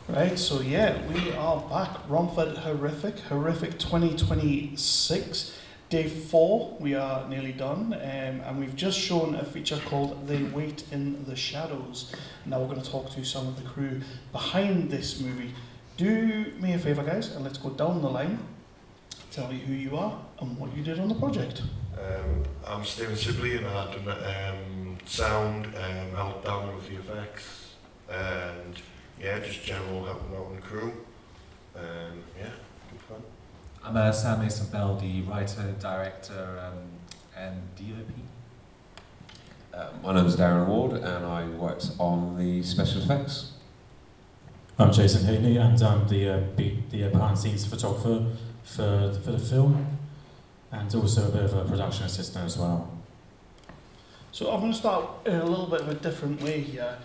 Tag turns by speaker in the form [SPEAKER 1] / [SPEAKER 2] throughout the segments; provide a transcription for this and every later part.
[SPEAKER 1] Right, so yeah, we are back. Romford Horrific 2026, day 4. We are nearly done, and we've just shown a feature called They Wait in the Shadows. Now we're going to talk to some of the crew behind this movie. Do me a favour, guys, and let's go down the line. Tell me who you are and what you did on the project.
[SPEAKER 2] I'm Steven Sibley, and I've done sound, helped down with the effects, and yeah, just general helping out in the crew. Yeah, good fun.
[SPEAKER 3] I'm Sam Mason Bell, the writer, director, and DOP.
[SPEAKER 4] My name is Darren Ward, and I worked on the special effects.
[SPEAKER 5] I'm Jason Haydney, and I'm the behind-the-scenes photographer for the film, and also a bit of a production assistant as well.
[SPEAKER 1] So I'm going to start in a little bit of a different way here,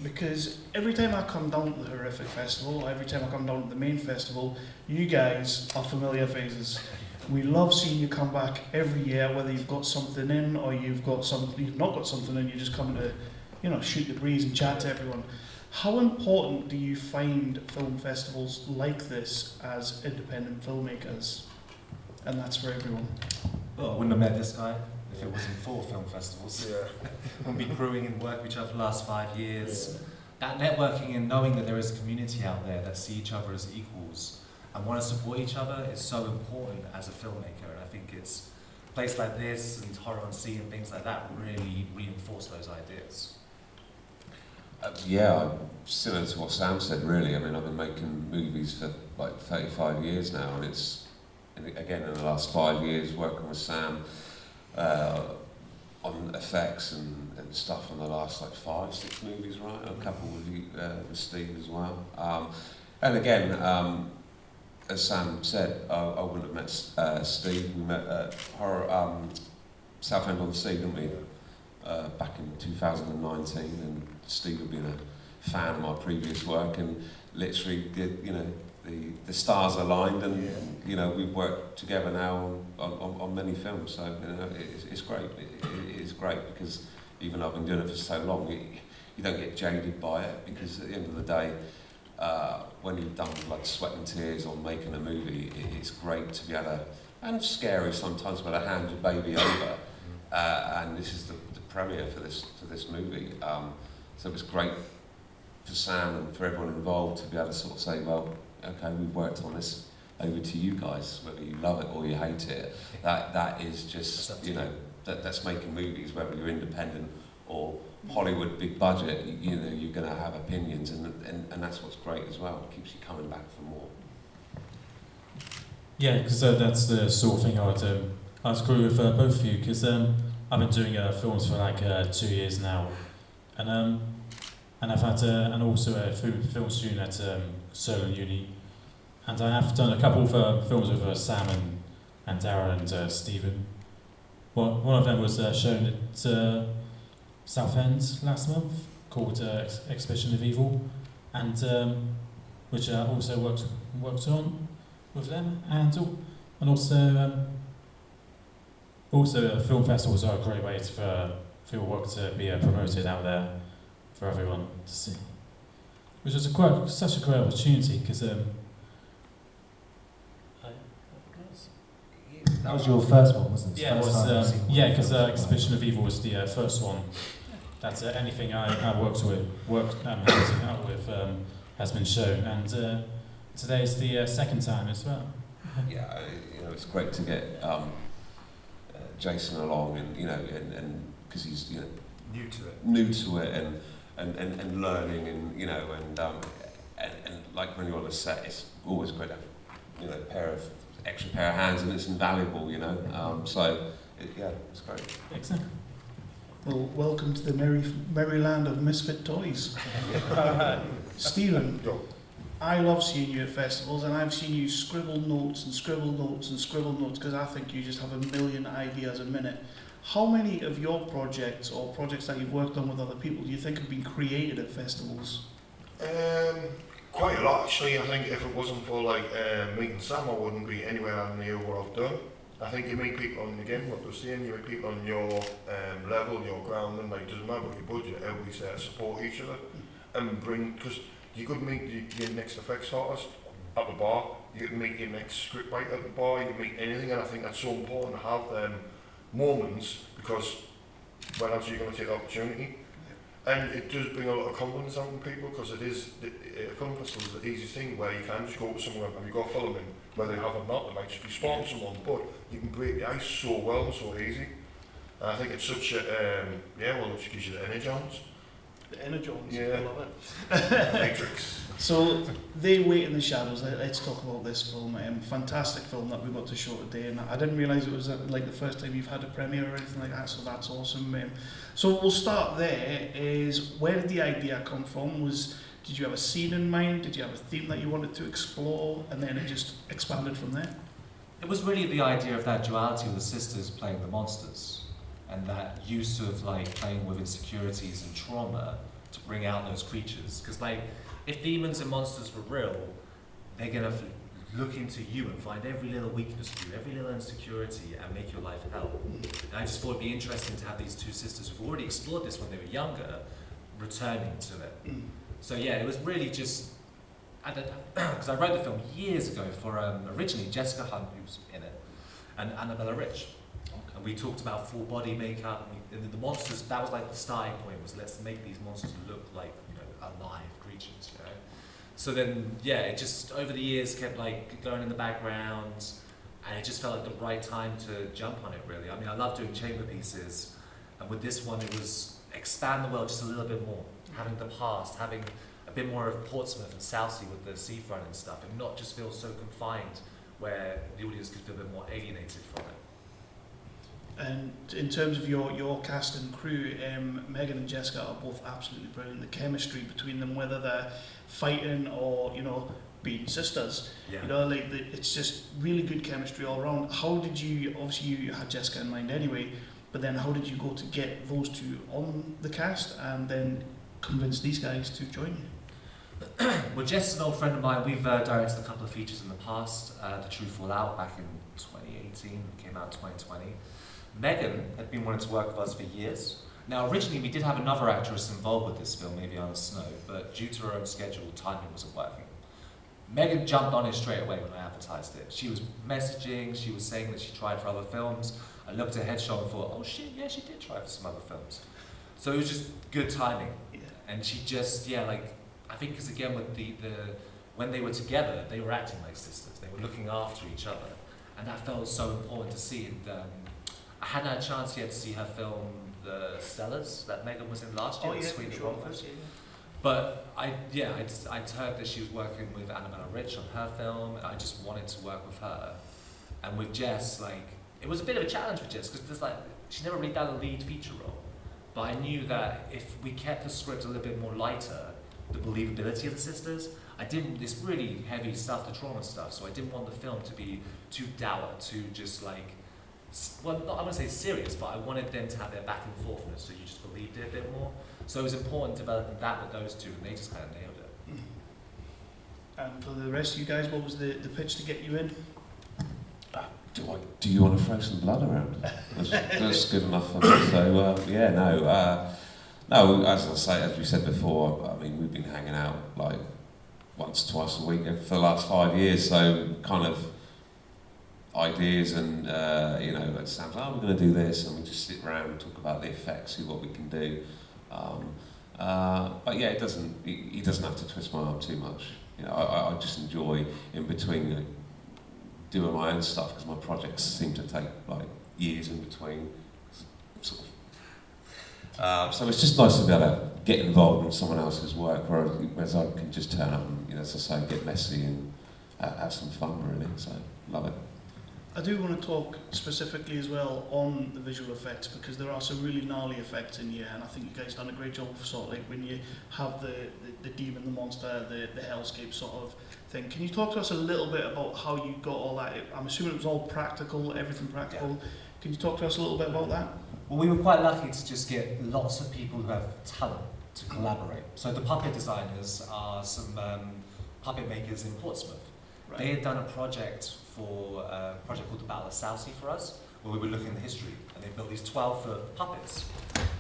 [SPEAKER 1] because every time I come down to the Horrific Festival, every time I come down to the main festival, you guys are familiar faces. We love seeing you come back every year, whether you've got something in or you've not got something in, you're just coming to, shoot the breeze and chat to everyone. How important do you find film festivals like this as independent filmmakers? And that's for everyone.
[SPEAKER 3] Well, I wouldn't have met this guy if it wasn't for film festivals.
[SPEAKER 2] Yeah.
[SPEAKER 3] We've been crewing and working with each other for the last 5 years. Yeah. That networking and knowing that there is a community out there that see each other as equals and want to support each other is so important as a filmmaker. And I think it's a place like this and Horror on Sea and things like that really reinforce those ideas.
[SPEAKER 4] Similar to what Sam said, really. I mean, I've been making movies for like 35 years now, and again, in the last 5 years, working with Sam on effects and stuff on the last 5-6 movies, right? A couple with Steve as well. And again, as Sam said, I wouldn't have met Steve. We met at Southend on the Sea, didn't we? Back in 2019, and Steve had been a fan of my previous work, and literally, the stars aligned, and we've worked together now on many films. So it's great. It is great because even though I've been doing it for so long, you don't get jaded by it, because at the end of the day, when you've done blood, sweat and tears on making a movie, it's great to be able to, and scary sometimes, but to hand your baby over. And this is the premiere for this movie, so it was great for Sam and for everyone involved to be able to sort of say, well, okay, we've worked on this, over to you guys, whether you love it or you hate it. That is just, that's making movies, whether you're independent or Hollywood big budget, you're going to have opinions, and that's what's great as well. It keeps you coming back for more.
[SPEAKER 5] Yeah, because that's the sort of thing I'd agree with both of you, because I've been doing films for 2 years now, and I've had and also a film student at Solent Uni, and I have done a couple of films with Sam and Darren and Steven. One of them was shown at Southend last month, called Exhibition of Evil, and which I also worked on with them, and also film festivals are a great way for your work to be promoted out there for everyone to see, which is such a great opportunity, because
[SPEAKER 3] that was your first one, wasn't it?
[SPEAKER 5] Yeah, it was. Because Exhibition of Evil was the first one. That's anything I worked out with has been shown, and today's the second time as well.
[SPEAKER 4] Yeah, it's great to get Jason along, and because he's new to it, and learning, and like when you're on a set, it's always great to have extra pair of hands, and it's invaluable, so it's great.
[SPEAKER 5] Excellent.
[SPEAKER 1] Well, welcome to the merry land of misfit toys. Steven, I love seeing you at festivals, and I've seen you scribble notes because I think you just have a million ideas a minute. How many of your projects or projects that you've worked on with other people do you think have been created at festivals?
[SPEAKER 2] Quite a lot, actually. I think if it wasn't for meeting Sam, I wouldn't be anywhere near what I've done. I think you meet people on, again, what they're saying, you meet people on your level, your ground, and it doesn't matter what your budget, everybody's there to support each other and bring, because You could meet your next effects artist at the bar, you could meet your next scriptwriter at the bar, you could meet anything, and I think that's so important to have them moments, because when else are you going to take the opportunity? And it does bring a lot of confidence out in people, because it is, a film festival is the easiest thing where you can just go to someone and you go film in, whether you have or not, they might just be spotting someone, but you can break the ice so well and so easy. And I think it's such a, well, it just gives you the energy on it.
[SPEAKER 1] The energy on
[SPEAKER 2] Yeah.
[SPEAKER 1] I love it.
[SPEAKER 2] Matrix.
[SPEAKER 1] So, They Wait in the Shadows, let's talk about this film. Fantastic film that we got to show today, and I didn't realise it was like the first time you've had a premiere or anything like that, so that's awesome. So we'll start there, is where did the idea come from? Did you have a scene in mind? Did you have a theme that you wanted to explore? And then it just expanded from there?
[SPEAKER 3] It was really the idea of that duality of the sisters playing the monsters, and that use of like playing with insecurities and trauma to bring out those creatures. Because like, if demons and monsters were real, they're gonna look into you and find every little weakness to you, every little insecurity, and make your life hell. And I just thought it'd be interesting to have these two sisters who've already explored this when they were younger, returning to it. So yeah, it was really just, because I wrote the film years ago for originally Jessica Hunt, who was in it, and Annabella Rich. And we talked about full body makeup, and the monsters, that was like the starting point, was let's make these monsters look like, alive creatures, So then, yeah, it just, over the years, kept like going in the background, and it just felt like the right time to jump on it, really. I mean, I love doing chamber pieces, and with this one, it was expand the world just a little bit more, having the past, having a bit more of Portsmouth and Southsea with the seafront and stuff, and not just feel so confined where the audience could feel a bit more alienated from it.
[SPEAKER 1] And in terms of your cast and crew, Megan and Jessica are both absolutely brilliant. The chemistry between them, whether they're fighting or being sisters,
[SPEAKER 3] Yeah.
[SPEAKER 1] It's just really good chemistry all around. How did you? Obviously, you had Jessica in mind anyway, but then how did you go to get those two on the cast and then convince these guys to join you?
[SPEAKER 3] Well, Jess is an old friend of mine. We've directed a couple of features in the past. The Truth Fall Out back in 2018, came out in 2020. Megan had been wanting to work with us for years. Now, originally we did have another actress involved with this film, Viviana Snow, but due to her own schedule, timing wasn't working. Megan jumped on it straight away when I advertised it. She was messaging, she was saying that she tried for other films. I looked at her headshot and thought, oh shit, yeah, she did try for some other films. So it was just good timing.
[SPEAKER 1] Yeah.
[SPEAKER 3] And she just, I think because again with when they were together, they were acting like sisters. They were looking after each other. And that felt so important to see. And I hadn't had a chance yet to see her film The Stellars that Megan was in last year, Sweden and Romford. But I'd heard that she was working with Annabella Rich on her film, and I just wanted to work with her. And with Jess, it was a bit of a challenge for Jess, because she's never really done a lead feature role. But I knew that if we kept the script a little bit more lighter, the believability of the sisters, this really heavy stuff, the trauma stuff, so I didn't want the film to be too dour, too just I wouldn't say serious, but I wanted them to have their back and forth in it, so you just believed it a bit more. So it was important developing that with those two, and they just kind of nailed it.
[SPEAKER 1] And for the rest of you guys, what was the pitch to get you in?
[SPEAKER 4] Do you want to throw some blood around? That's good enough for me. So no, as we said before, I mean, we've been hanging out once, twice a week for the last 5 years, so kind of ideas and it sounds like, we're going to do this, and we just sit around and talk about the effects, see what we can do. But yeah, he doesn't have to twist my arm too much. I just enjoy in between doing my own stuff, because my projects seem to take years in between. So it's just nice to be able to get involved in someone else's work, whereas I can just turn up and, as I say, get messy and have some fun, really. So love it.
[SPEAKER 1] I do want to talk specifically as well on the visual effects, because there are some really gnarly effects in here, and I think you guys done a great job of when you have the demon, the monster, the hellscape sort of thing. Can you talk to us a little bit about how you got all that? I'm assuming it was all practical, everything practical. Yeah. Can you talk to us a little bit about that?
[SPEAKER 3] Well, we were quite lucky to just get lots of people who have talent to collaborate. So the puppet designers are some puppet makers in Portsmouth. Right. They had done a project called the Battle of Southsea for us, where we were looking at the history, and they built these 12-foot puppets.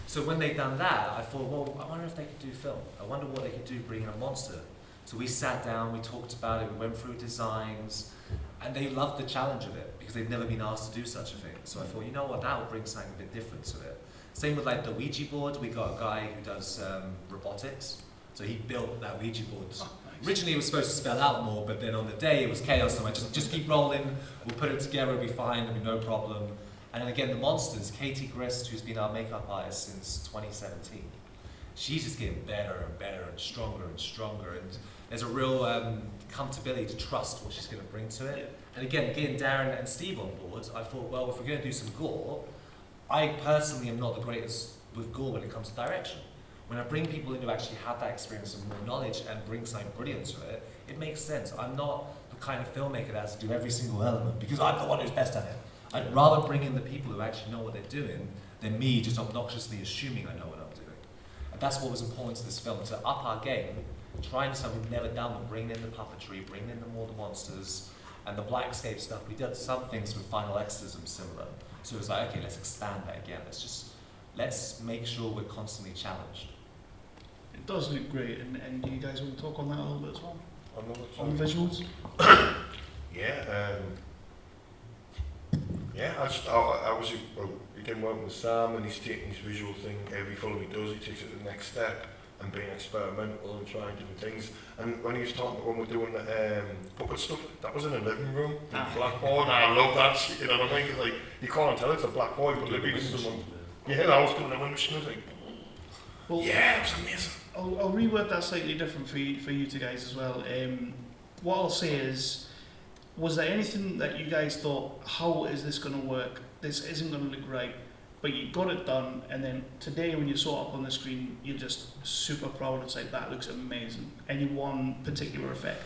[SPEAKER 3] So when they'd done that, I thought, well, I wonder if they could do film. I wonder what they could do bringing a monster. So we sat down, we talked about it, we went through designs, and they loved the challenge of it because they'd never been asked to do such a thing. So I thought, you know what, that will bring something a bit different to it. Same with like the Ouija board. We got a guy who does robotics, so he built that Ouija board. Originally it was supposed to spell out more, but then on the day it was chaos, so I just keep rolling, we'll put it together, it'll be fine, there'll be no problem. And then again, the monsters, Katie Grist, who's been our makeup artist since 2017, she's just getting better and better and stronger, and there's a real comfortability to trust what she's going to bring to it. Yeah. And again, getting Darren and Steve on board, I thought, well, if we're going to do some gore, I personally am not the greatest with gore when it comes to direction. When I bring people in who actually have that experience and more knowledge and bring something brilliant to it, it makes sense. I'm not the kind of filmmaker that has to do every single element because I'm the one who's best at it. I'd rather bring in the people who actually know what they're doing than me just obnoxiously assuming I know what I'm doing. And that's what was important to this film, to up our game, trying something we've never done, with bringing in the puppetry, bringing in the monsters, and the blackscape stuff. We did some things with Final Exorcism similar. So it was like, okay, let's expand that again. Let's make sure we're constantly challenged.
[SPEAKER 1] It does look great, and do you guys want to talk on that a little bit as well?
[SPEAKER 2] On
[SPEAKER 1] the visuals?
[SPEAKER 2] I was again working with Sam, and he's taking his visual thing, every film he does, he takes it to the next step and being experimental and trying different things. And when he was talking, when we're doing puppet stuff, that was in a living room, blackboard, and I love that shit, you know what I mean? Like, you can't tell it's a black boy, but they're beating someone. Yeah, I was putting them in the machine, I was like, well, yeah, it was amazing.
[SPEAKER 1] I'll reword that slightly different for you two guys as well. What I'll say is, was there anything that you guys thought, how is this going to work? This isn't going to look right, but you got it done, and then today when you saw it up on the screen, you're just super proud. It's like, that looks amazing. Any one particular effect?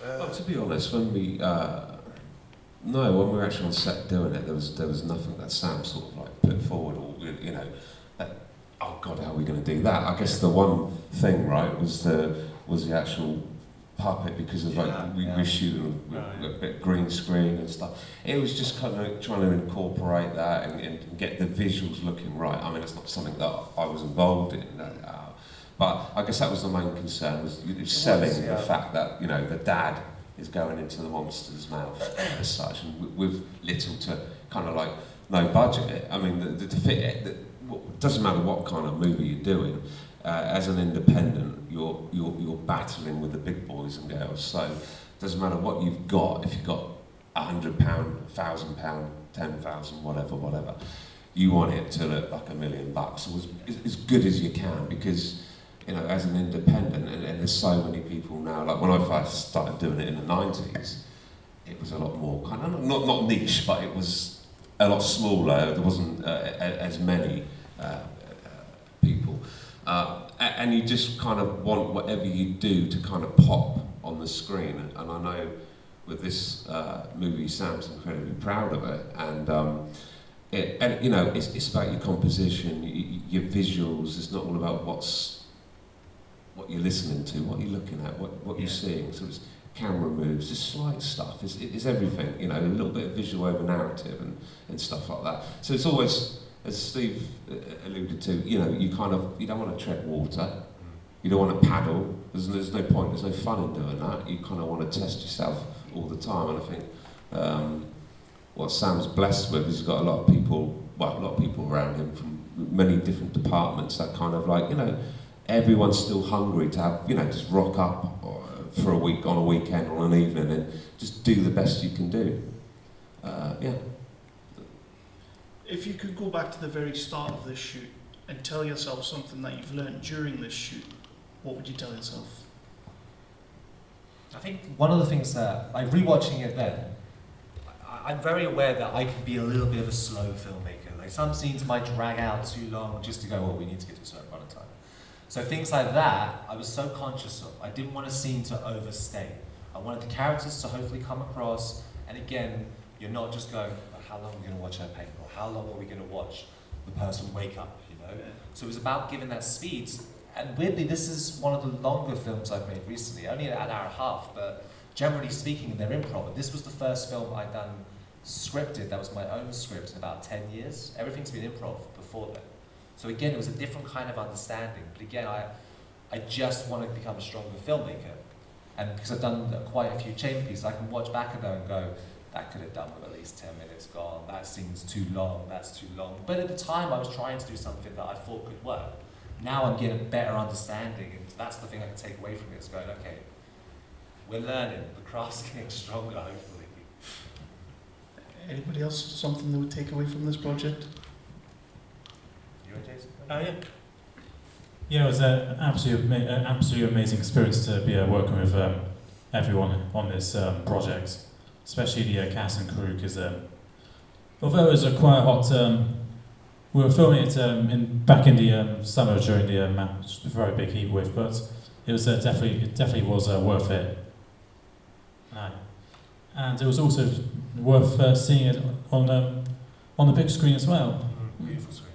[SPEAKER 4] Well, to be honest, when we were actually on set doing it, there was nothing that Sam sort of like put forward, or oh God, how are we going to do that? I guess the one thing, right, was the actual puppet, because of we were shooting with a bit green screen and stuff. It was just kind of trying to incorporate that and get the visuals looking right. I mean, it's not something that I was involved in, but I guess that was the main concern, was selling the fact that, the dad is going into the monster's mouth as such, and with little to kind of like no budget. I mean, to fit it, it doesn't matter what kind of movie you're doing. As an independent, you're battling with the big boys and girls. So it doesn't matter what you've got. If you've got £100, £1,000, 10,000, whatever, you want it to look like $1 million, or as good as you can, because as an independent, and there's so many people now. Like when I first started doing it in the 90s, it was a lot more kind of not niche, but it was a lot smaller. There wasn't as many people. And you just kind of want whatever you do to kind of pop on the screen. And I know with this movie, Sam's incredibly proud of it. And it's about your composition, your visuals. It's not all about what you're listening to, what you're looking at, what you're seeing. So it's camera moves, just slight stuff. It's everything. A little bit of visual over narrative and stuff like that. So it's always, as Steve alluded to, you don't want to tread water, you don't want to paddle, there's no point, there's no fun in doing that. You kind of want to test yourself all the time, and I think what Sam's blessed with is he's got a lot of people around him from many different departments that kind of like, everyone's still hungry to have, just rock up for a week, on a weekend, or an evening, and just do the best you can do.
[SPEAKER 1] If you could go back to the very start of this shoot and tell yourself something that you've learned during this shoot, what would you tell yourself?
[SPEAKER 3] I think one of the things that, like rewatching it then, I'm very aware that I can be a little bit of a slow filmmaker. Like some scenes might drag out too long just to go, well, we need to get to a certain run of time. So things like that, I was so conscious of. I didn't want a scene to overstay. I wanted the characters to hopefully come across, and again, you're not just going, how long are we going to watch her paint, or how long are we going to watch the person wake up, So it was about giving that speed. And weirdly, this is one of the longer films I've made recently, only an hour and a half, but generally speaking, they're improv. And this was the first film I'd done scripted, that was my own script, in about 10 years. Everything's been improv before then. So again, it was a different kind of understanding. But again, I just want to become a stronger filmmaker. And because I've done quite a few chamber pieces, I can watch back at them and go, that could have done with at least 10 minutes gone, that scene's too long, that's too long. But at the time I was trying to do something that I thought could work. Now I'm getting a better understanding, and that's the thing I can take away from it, is going, okay, we're learning, the craft's getting stronger, hopefully.
[SPEAKER 1] Anybody else, something they would take away from this project?
[SPEAKER 3] You and Jason?
[SPEAKER 1] Yeah.
[SPEAKER 5] Yeah, it was an absolutely amazing experience to be working with everyone on this project, especially the cast and crew, because although it was a quite hot, we were filming it back in the summer during the very big heat wave, but it was definitely was worth it. And it was also worth seeing it on the big screen as well.
[SPEAKER 3] Beautiful screen.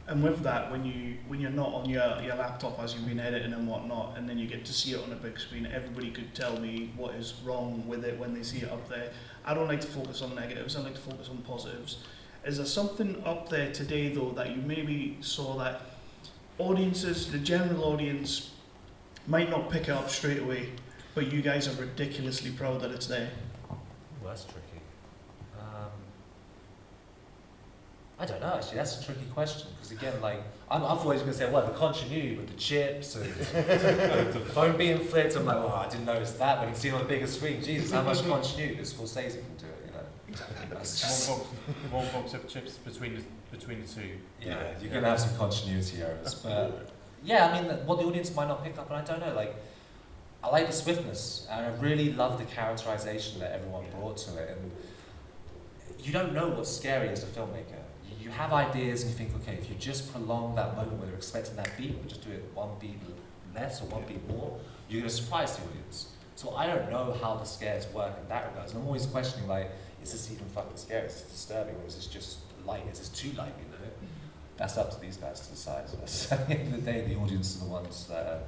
[SPEAKER 1] And with that, when you're not on your laptop as you've been editing and whatnot, and then you get to see it on a big screen, everybody could tell me what is wrong with it when they see it up there. I don't like to focus on negatives, I like to focus on positives. Is there something up there today though that you maybe saw that audiences, the general audience, might not pick it up straight away, but you guys are ridiculously proud that it's there?
[SPEAKER 3] Well, that's tricky. I don't know, actually, that's a tricky question, because again, like, I'm always going to say, well, the continuity with the chips and the phone being flipped, I'm like, oh, I didn't notice that when you see it on the bigger screen. Jesus, how much continuity does Scorsese can do it, you know? That's just,
[SPEAKER 6] one box of chips between the two.
[SPEAKER 3] yeah, you're going to have some continuity errors, but yeah, I mean, what the audience might not pick up, and I don't know, like, I like the swiftness, and I really love the characterization that everyone brought to it, and you don't know what's scary as a filmmaker. You have ideas and you think, okay, if you just prolong that moment where they're expecting that beat, or just do it one beat less or one beat more, you're going to surprise the audience. So I don't know how the scares work in that regard. And I'm always questioning, like, is this even fucking scary? Is this disturbing? Or is this just light? Is this too light, you know? That's up to these guys to decide. So at the end of the day, the audience are the ones that are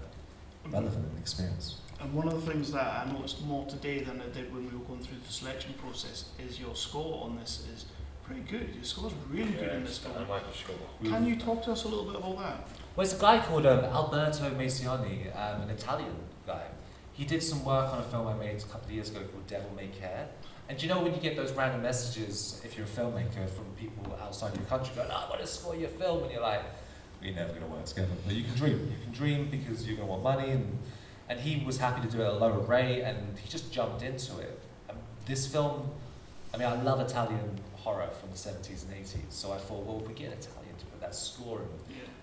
[SPEAKER 3] relevant in the experience.
[SPEAKER 1] And one of the things that I noticed more today than I did when we were going through the selection process is your score on this is pretty good. Your score's really good in this film.
[SPEAKER 2] I like the score.
[SPEAKER 1] Can you talk to us a little bit about that?
[SPEAKER 3] Well, it's a guy called Alberto Macioni, an Italian guy. He did some work on a film I made a couple of years ago called Devil May Care. And do you know when you get those random messages, if you're a filmmaker, from people outside your country going, I want to score your film, and you're like, we're never going to work together. But you can dream. You can dream because you're going to want money. And he was happy to do it at a lower rate, and he just jumped into it. This film, I mean, I love Italian horror from the 70s and 80s, so I thought, well, if we get an Italian to put that score and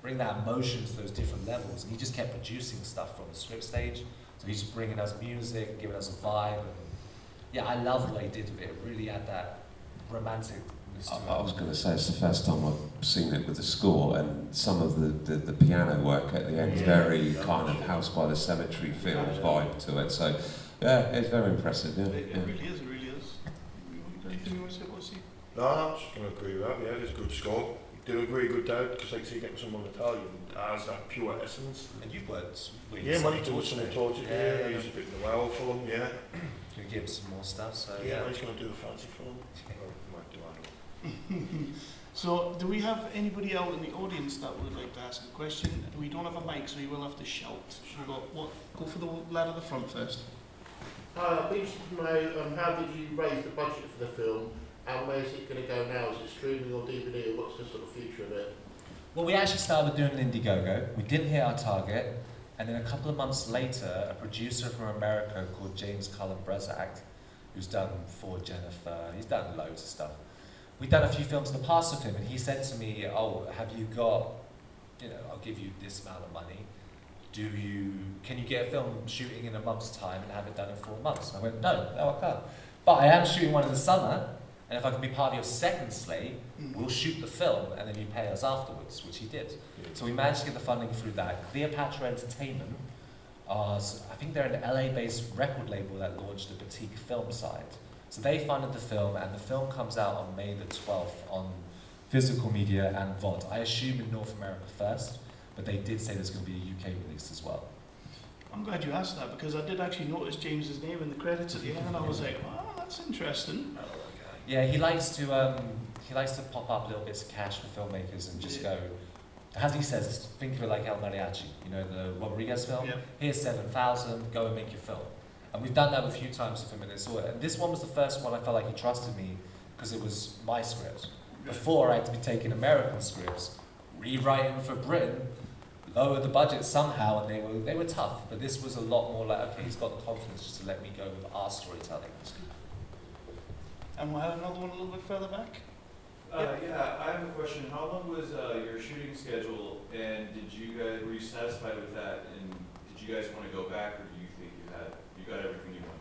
[SPEAKER 3] bring that emotion to those different levels, and he just kept producing stuff from the script stage, so he's just bringing us music, giving us a vibe, and yeah, I love what he did with it. It really had that romanticness to it.
[SPEAKER 4] I was going to say, it's the first time I've seen it with the score, and some of the piano work at the end is very kind of House by the Cemetery feel vibe to it, so yeah, it's very impressive.
[SPEAKER 1] It really is, it really is. Anything you want to say about Steve?
[SPEAKER 2] No, I'm just going to agree with that. Yeah, it's a good score. You did a really good job, because like you say, getting someone Italian has that pure essence.
[SPEAKER 3] And you've worked with
[SPEAKER 2] Yeah, man, he's doing some torture. Yeah, he's a bit Noel for them. Yeah.
[SPEAKER 3] You give him some more stuff, so
[SPEAKER 2] Yeah, he's going to do the fancy film. Might do, I don't know.
[SPEAKER 1] So, do we have anybody out in the audience that would like to ask a question? We don't have a mic, so you will have to shout. We've got go for the lad at the front first.
[SPEAKER 7] I'd be interested to know how did you raise the budget for the film, and where's it going to go now? Is it streaming or DVD, or what's the sort of future of it?
[SPEAKER 3] well, we actually started doing an Indiegogo. We didn't hit our target, and then a couple of months later, a producer from America called James Cullen Brezak, who's done For Jennifer, he's done loads of stuff. We've done a few films in the past with him, and he said to me, oh, have you got, I'll give you this amount of money. Can you get a film shooting in a month's time and have it done in 4 months? And I went, no, I can't. But I am shooting one in the summer, and if I can be part of your second slate, we'll shoot the film, and then you pay us afterwards, which he did. So we managed to get the funding through that. Cleopatra Entertainment, I think they're an LA-based record label that launched a boutique film site. So they funded the film, and the film comes out on May the 12th on physical media and VOD. I assume in North America first, but they did say there's going to be a UK release as well.
[SPEAKER 1] I'm glad you asked that, because I did actually notice James's name in the credits at the end, and I was like, oh, that's interesting.
[SPEAKER 3] Yeah, he likes to pop up little bits of cash for filmmakers and just go, as he says, think of it like El Mariachi, you know, the Rodriguez film.
[SPEAKER 1] Yeah.
[SPEAKER 3] Here's 7,000, go and make your film. And we've done that a few times with him, and it's all. And this one was the first one I felt like he trusted me because it was my script. Before, I had to be taking American scripts, rewriting for Britain, lower the budget somehow, and they were tough. But this was a lot more like, okay, he's got the confidence just to let me go with our storytelling.
[SPEAKER 1] And we'll have another one a little bit further back.
[SPEAKER 8] Yeah, I have a question. How long was your shooting schedule, and were you satisfied with that? And did you guys want to go back, or do you think you got everything you want?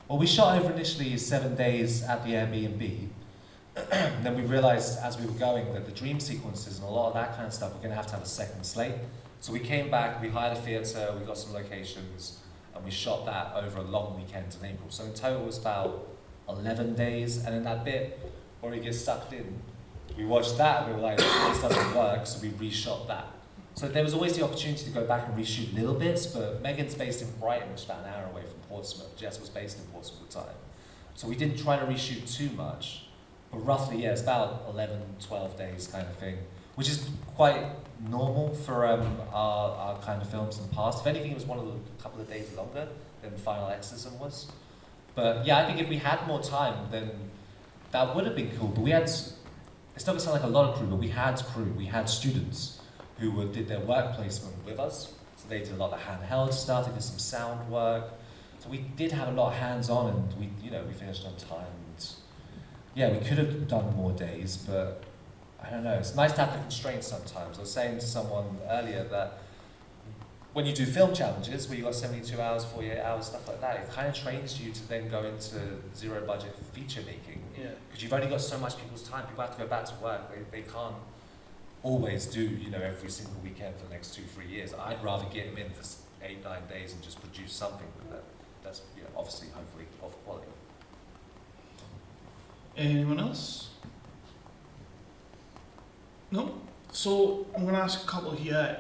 [SPEAKER 3] Well, we shot over initially 7 days at the Airbnb. And then we realized as we were going that the dream sequences and a lot of that kind of stuff, we're going to have a second slate. So we came back, we hired a theatre, we got some locations, and we shot that over a long weekend in April. So in total it was about 11 days, and in that bit where he gets sucked in, we watched that and we were like, this doesn't work, so we reshot that. So there was always the opportunity to go back and reshoot little bits, but Megan's based in Brighton, which is about an hour away from Portsmouth. Jess was based in Portsmouth at the time. So we didn't try to reshoot too much, but roughly, yeah, it's about 11, 12 days kind of thing, which is quite normal for our kind of films in the past. If anything, it was a couple of days longer than Final Exorcism was. But yeah, I think if we had more time, then that would have been cool. But it's not going to sound like a lot of crew, but we had students who did their work placement with us. So they did a lot of handheld stuff, they did some sound work. So we did have a lot of hands-on, and we finished on time. And yeah, we could have done more days, but I don't know. It's nice to have the constraints sometimes. I was saying to someone earlier that when you do film challenges, where you got 72 hours, 48 hours, stuff like that, it kind of trains you to then go into zero budget feature making.
[SPEAKER 1] Yeah.
[SPEAKER 3] Because you've only got so much people's time. People have to go back to work. They can't always do, every single weekend for the next 2-3 years. I'd rather get them in for 8-9 days and just produce something that's obviously, hopefully, of quality.
[SPEAKER 1] Anyone else? No? So I'm going to ask a couple here.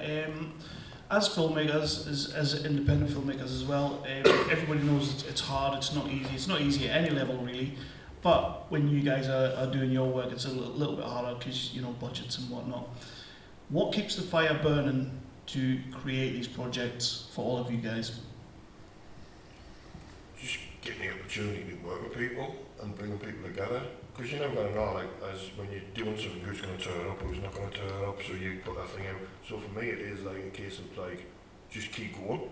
[SPEAKER 1] As filmmakers, as independent filmmakers as well, everybody knows it's hard, it's not easy. It's not easy at any level really, but when you guys are doing your work, it's a little bit harder because, budgets and whatnot. What keeps the fire burning to create these projects for all of you guys?
[SPEAKER 2] Just getting the opportunity to work with people and bringing people together. Because you're never going to know, as when you're doing something, who's going to turn up, who's not going to turn up, so you put that thing out. So for me, it is like a case of just keep going.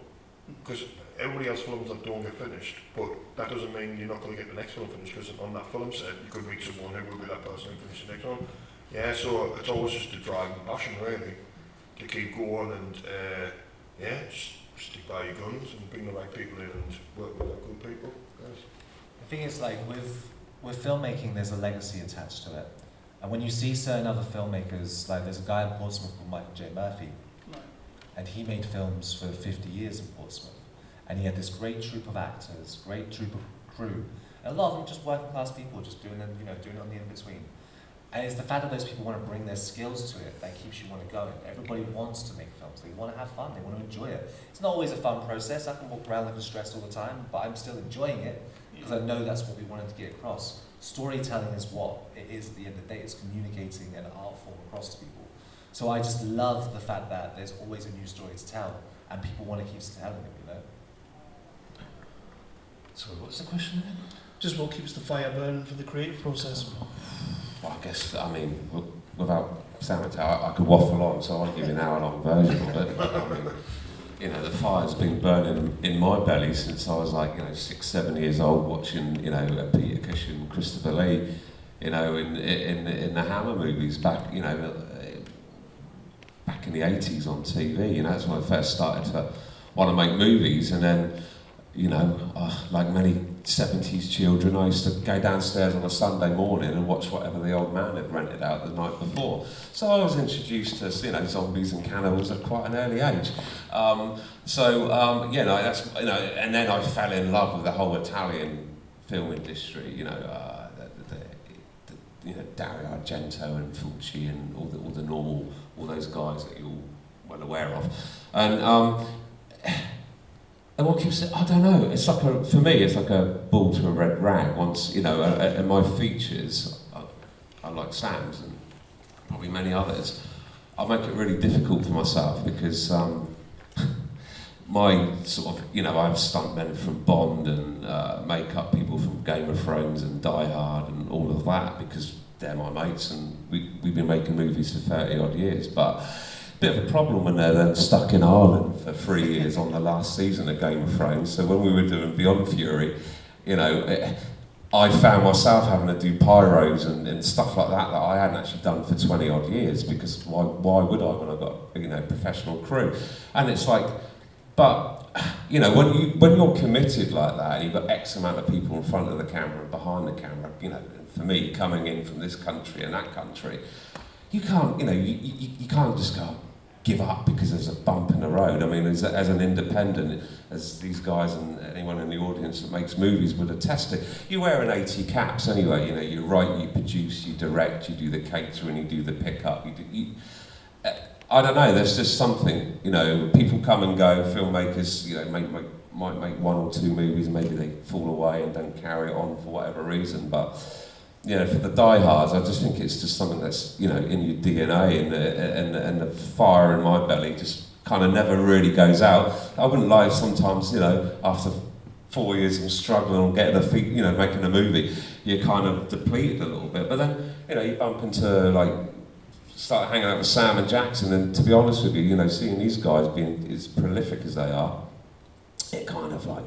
[SPEAKER 2] Because everybody has films that don't get finished, but that doesn't mean you're not going to get the next film finished, because on that film set, you could meet someone who will be that person and finish the next one. Yeah, so it's always just the drive and passion, really, to keep going and, just stick by your guns and bring the right people in and work with the good people. Yes.
[SPEAKER 3] The thing is, with filmmaking, there's a legacy attached to it. And when you see certain other filmmakers, there's a guy in Portsmouth called Michael J. Murphy, and he made films for 50 years in Portsmouth. And he had this great troupe of actors, great troupe of crew, and a lot of them just working class people, just doing it on the in-between. And it's the fact that those people want to bring their skills to it that keeps you want to go. Everybody wants to make films. They want to have fun. They want to enjoy it. It's not always a fun process. I can walk around looking stressed all the time, but I'm still enjoying it because I know that's what we wanted to get across. Storytelling is what it is at the end of the day. It's communicating an art form across to people. So I just love the fact that there's always a new story to tell, and people want to keep telling it,
[SPEAKER 4] So what's the question again?
[SPEAKER 1] Just what keeps the fire burning for the creative process?
[SPEAKER 4] Well, I guess, without sounding I could waffle on, so I'll give you an hour-long version of it. The fire's been burning in my belly since I was 6, 7 years old, watching, Peter Cushing, Christopher Lee, in the Hammer movies back in the 80s on TV. That's when I first started to want to make movies, and then, like many 70s children, I used to go downstairs on a Sunday morning and watch whatever the old man had rented out the night before. So I was introduced to, zombies and cannibals at quite an early age. That's, and then I fell in love with the whole Italian film industry, Dario Argento and Fulci and all those guys that you're well aware of. And what keeps it? I don't know. It's for me, it's like a ball to a red rag. Once, and my features, unlike Sam's and probably many others, I make it really difficult for myself because my sort of, you know, I have stuntmen from Bond and makeup people from Game of Thrones and Die Hard and all of that because they're my mates and we've been making movies for 30 odd years. But bit of a problem when they're then stuck in Ireland for 3 years on the last season of Game of Thrones. So when we were doing Beyond Fury, you know, I found myself having to do pyros and stuff like that I hadn't actually done for 20 odd years because why would I when I've got, you know, professional crew? And it's like, but, you know, when you're committed like that and you've got X amount of people in front of the camera and behind the camera, you know, for me, coming in from this country and that country, you can't, you know, you can't just go, give up because there's a bump in the road. I mean, as an independent, as these guys and anyone in the audience that makes movies would attest to, you're wearing 80 caps anyway. You know, you write, you produce, you direct, you do the catering, you do the pickup. I don't know. There's just something. You know, people come and go. Filmmakers, you know, might make 1 or 2 movies. Maybe they fall away and don't carry it on for whatever reason, but. You know, for the diehards, I just think it's just something that's, you know, in your DNA and the fire in my belly just kind of never really goes out. I wouldn't lie, sometimes, you know, after 4 years of struggling on getting a feet, you know, making a movie, you're kind of depleted a little bit. But then, you know, you bump into, like, start hanging out with Sam and Jackson, and to be honest with you, you know, seeing these guys being as prolific as they are, it kind of, like,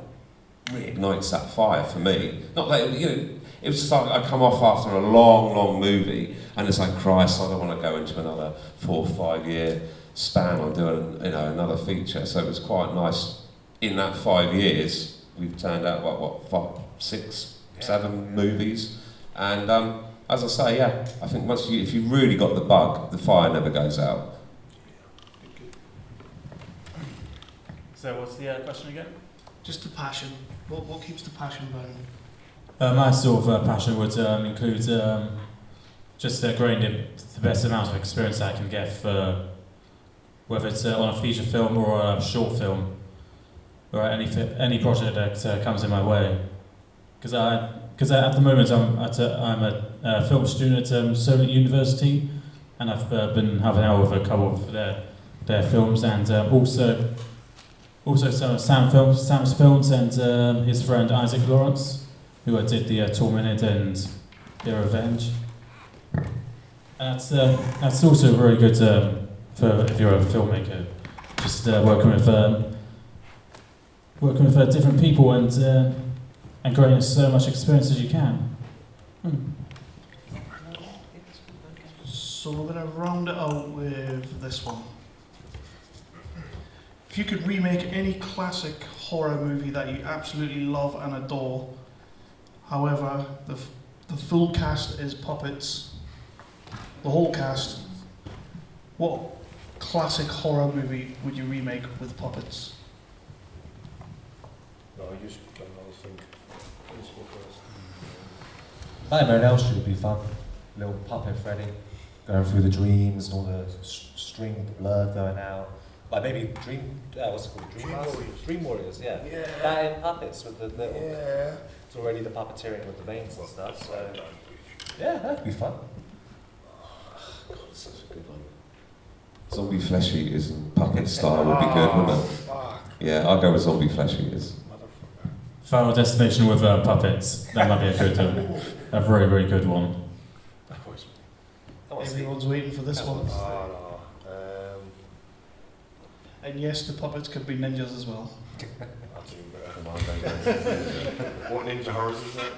[SPEAKER 4] reignites that fire for me. Not that, you know, it was just like I come off after a long movie, and it's like, Christ, I don't want to go into another 4 or 5 year span on doing, you know, another feature. So it was quite nice. In that 5 years, we've turned out what 5, 6, 7 movies, and as I say, yeah, I think if you really got the bug, the fire never goes out.
[SPEAKER 6] So what's the question again?
[SPEAKER 1] Just the passion. What keeps the passion burning?
[SPEAKER 5] My sort of passion would include just growing the best amount of experience I can get for whether it's on a feature film or a short film or any project that comes in my way. Because at the moment I'm a film student at Solent University, and I've been having out with a couple of their films, and also some of Sam's films and his friend Isaac Lawrence, who did the Tormented and The Revenge. And that's also very good for if you're a filmmaker, just working with different people and growing as much experience as you can.
[SPEAKER 1] So we're going to round it out with this one. If you could remake any classic horror movie that you absolutely love and adore, however, the full cast is puppets, the whole cast, what classic horror movie would you remake with puppets?
[SPEAKER 2] No, you should think. Let's go first.
[SPEAKER 3] Nightmare on Elm Street would be fun. Little puppet Freddy going through the dreams and all the string of the blood going out. Like maybe what's it called? Dream Warriors, yeah. That in puppets with the little. Yeah. It's already the puppeteering with the veins and stuff, so. Yeah, that'd be fun.
[SPEAKER 4] God, that's such a good one. Zombie flesh eaters and puppet style would be good, wouldn't it? Yeah, I'll go with zombie flesh eaters.
[SPEAKER 5] Final Destination with puppets. That might be a good a very, very good one.
[SPEAKER 1] Everyone's waiting for this one. And yes, the puppets could be ninjas as well.
[SPEAKER 2] That's even better. What ninja horrors is that?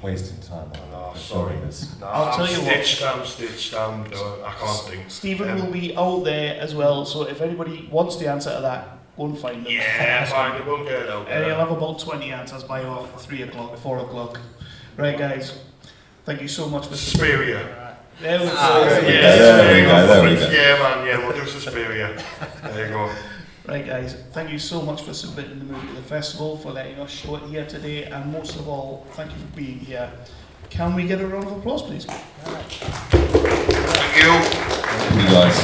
[SPEAKER 3] Wasting time.
[SPEAKER 2] Sorry.
[SPEAKER 1] I'll tell you what.
[SPEAKER 2] Stitch down. I can't think.
[SPEAKER 1] Stephen will be out there as well, so if anybody wants the answer to that, go and find them.
[SPEAKER 2] Yeah, fine, we'll get it out there.
[SPEAKER 1] And you'll have about 20 answers by 3 o'clock, 4 o'clock. Right, guys. Thank you so much for
[SPEAKER 2] Suspiria.
[SPEAKER 1] There we go.
[SPEAKER 4] There we go.
[SPEAKER 2] Yeah, man, yeah, we'll do Suspiria. There you go.
[SPEAKER 1] Right, guys, thank you so much for submitting the movie to the festival, for letting us show it here today, and most of all, thank you for being here. Can we get a round of applause, please?
[SPEAKER 2] Thank you.
[SPEAKER 4] Thank you, guys.